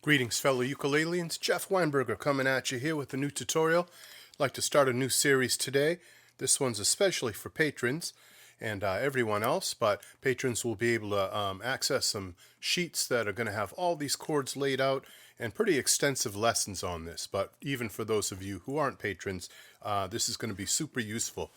Greetings, fellow ukuleleans. Jeff Weinberger coming at you here with a new tutorial. I'd like to start a new series today. This one's especially for patrons and everyone else, but patrons will be able to access some sheets that are going to have all these chords laid out and pretty extensive lessons on this. But even for those of you who aren't patrons, this is going to be super useful.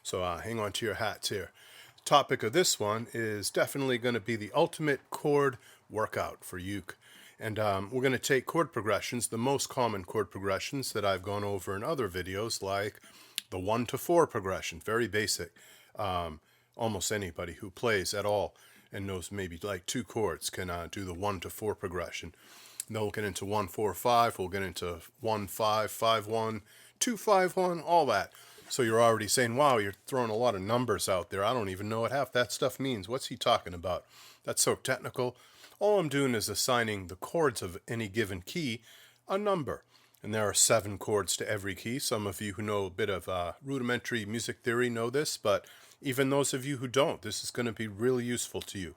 So hang on to your hats here. The topic of this one is definitely going to be the ultimate chord workout for uke. And we're going to take chord progressions, the most common chord progressions that I've gone over in other videos, like the 1 to 4 progression, very basic. Almost anybody who plays at all and knows maybe like 2 chords can do the 1 to 4 progression. And then we'll get into 1, 4, 5, we'll get into 1, 5, 5, 1, 2, 5, 1, all that. So you're already saying, wow, you're throwing a lot of numbers out there. I don't even know what half that stuff means. What's he talking about? That's so technical. All I'm doing is assigning the chords of any given key a number. And there are 7 chords to every key. Some of you who know a bit of rudimentary music theory know this, but even those of you who don't, this is going to be really useful to you.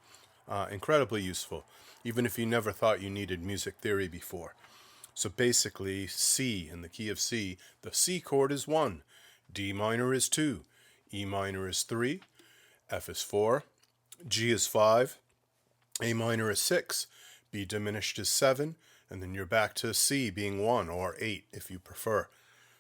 Incredibly useful, even if you never thought you needed music theory before. So basically, C, in the key of C, the C chord is 1, D minor is 2, E minor is 3, F is 4, G is 5, A minor is 6, B diminished is 7, and then you're back to C being 1 or 8 if you prefer.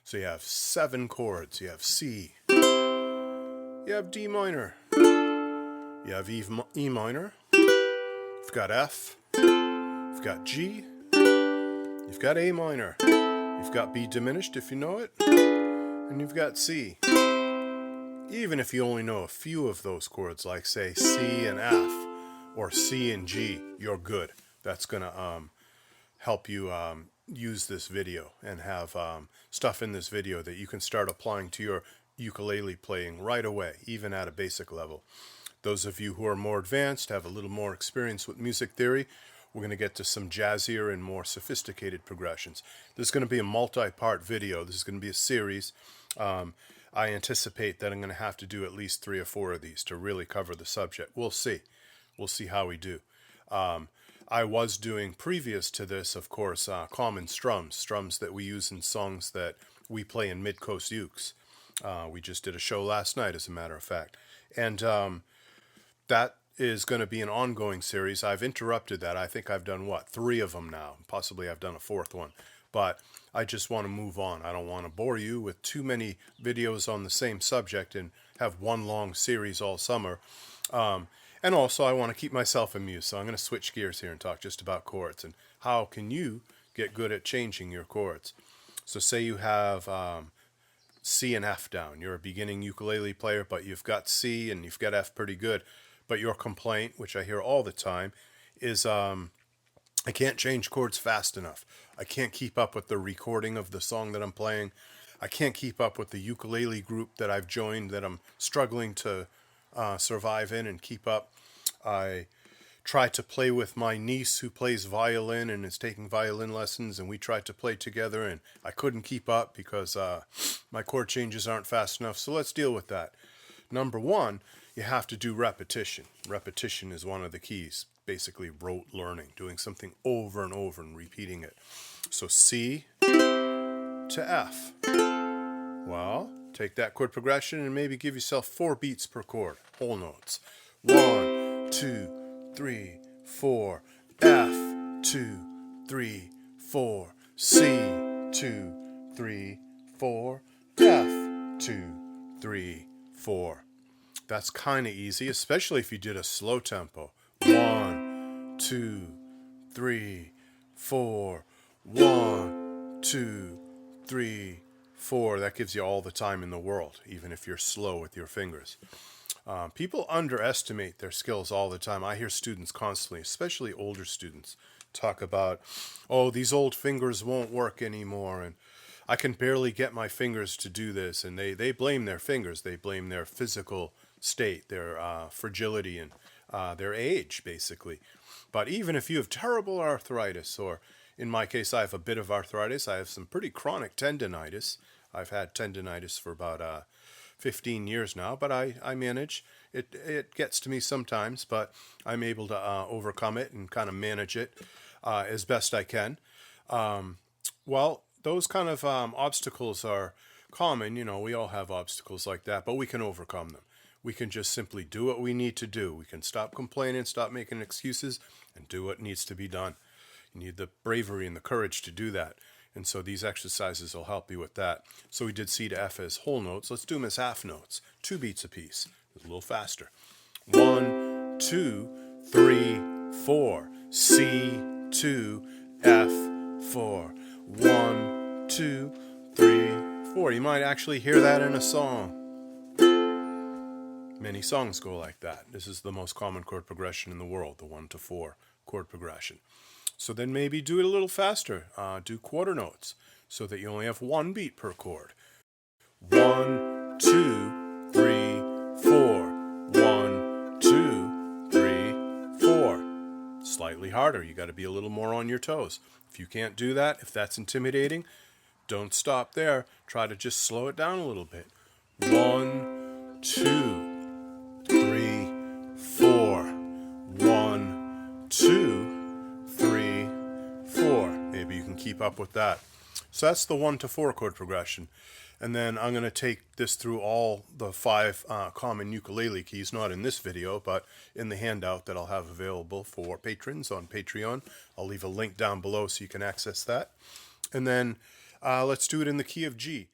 So you have 7 chords. You have C, you have D minor, you have E minor, you've got F, you've got G, you've got A minor, you've got B diminished if you know it, and you've got C. Even if you only know a few of those chords, like say C and F, or C and G, you're good. That's going to help you use this video and have stuff in this video that you can start applying to your ukulele playing right away, even at a basic level. Those of you who are more advanced, have a little more experience with music theory, we're going to get to some jazzier and more sophisticated progressions. This is going to be a multi-part video. This is going to be a series. I anticipate that I'm going to have to do at least 3 or 4 of these to really cover the subject. We'll see. We'll see how we do. I was doing previous to this, of course, common strums that we use in songs that we play in mid-coast ukes. We just did a show last night, as a matter of fact. And that is going to be an ongoing series. I've interrupted that. I think I've done, 3 of them now. Possibly I've done a 4th one. But I just want to move on. I don't want to bore you with too many videos on the same subject and have one long series all summer. And also, I want to keep myself amused, so I'm going to switch gears here and talk just about chords and how can you get good at changing your chords. So say you have C and F down. You're a beginning ukulele player, but you've got C and you've got F pretty good. But your complaint, which I hear all the time, is I can't change chords fast enough. I can't keep up with the recording of the song that I'm playing. I can't keep up with the ukulele group that I've joined that I'm struggling to survive in and keep up. I tried to play with my niece who plays violin and is taking violin lessons, and we tried to play together, and I couldn't keep up because my chord changes aren't fast enough. So let's deal with that. Number 1, you have to do repetition. Repetition is one of the keys. Basically rote learning, doing something over and over and repeating it. So C to F. Well, take that chord progression and maybe give yourself 4 beats per chord, whole notes. 1, 2, 3, 4, F, 2, 3, 4, C, 2, 3, 4, F, 2, 3, 4. That's kind of easy, especially if you did a slow tempo. 1, 2, 3, 4, 1, 2, 3, 4. That gives you all the time in the world, even if you're slow with your fingers. People underestimate their skills all the time. I hear students constantly, especially older students, talk about, oh, these old fingers won't work anymore, and I can barely get my fingers to do this. And they blame their fingers. They blame their physical state, their fragility, and their age, basically. But even if you have terrible arthritis, or in my case, I have a bit of arthritis, I have some pretty chronic tendinitis. I've had tendinitis for about 15 years now, but I manage. It gets to me sometimes, but I'm able to overcome it and kind of manage it. as best I can. Well, those kind of obstacles are common. You know, we all have obstacles like that, but we can overcome them. We can just simply do what we need to do. We can stop complaining, stop making excuses, and do what needs to be done. You need the bravery and the courage to do that. And so these exercises will help you with that. So we did C to F as whole notes. Let's do them as half notes. 2 beats apiece. It's a little faster. 1, 2, 3, 4. C, 2, F, 4. 1, 2, 3, 4. You might actually hear that in a song. Many songs go like that. This is the most common chord progression in the world, the 1 to 4 chord progression. So then maybe do it a little faster. Do quarter notes so that you only have 1 beat per chord. 1, 2, 3, 4. 1, 2, 3, 4. Slightly harder. You got to be a little more on your toes. If you can't do that, if that's intimidating, don't stop there. Try to just slow it down a little bit. 1, 2, 3, 4. 1, 2, 3, 4. Maybe you can keep up with that. So that's the 1 to 4 chord progression. And then I'm going to take this through all the 5 common ukulele keys, not in this video, but in the handout that I'll have available for patrons on Patreon. I'll leave a link down below so you can access that. And then let's do it in the key of G.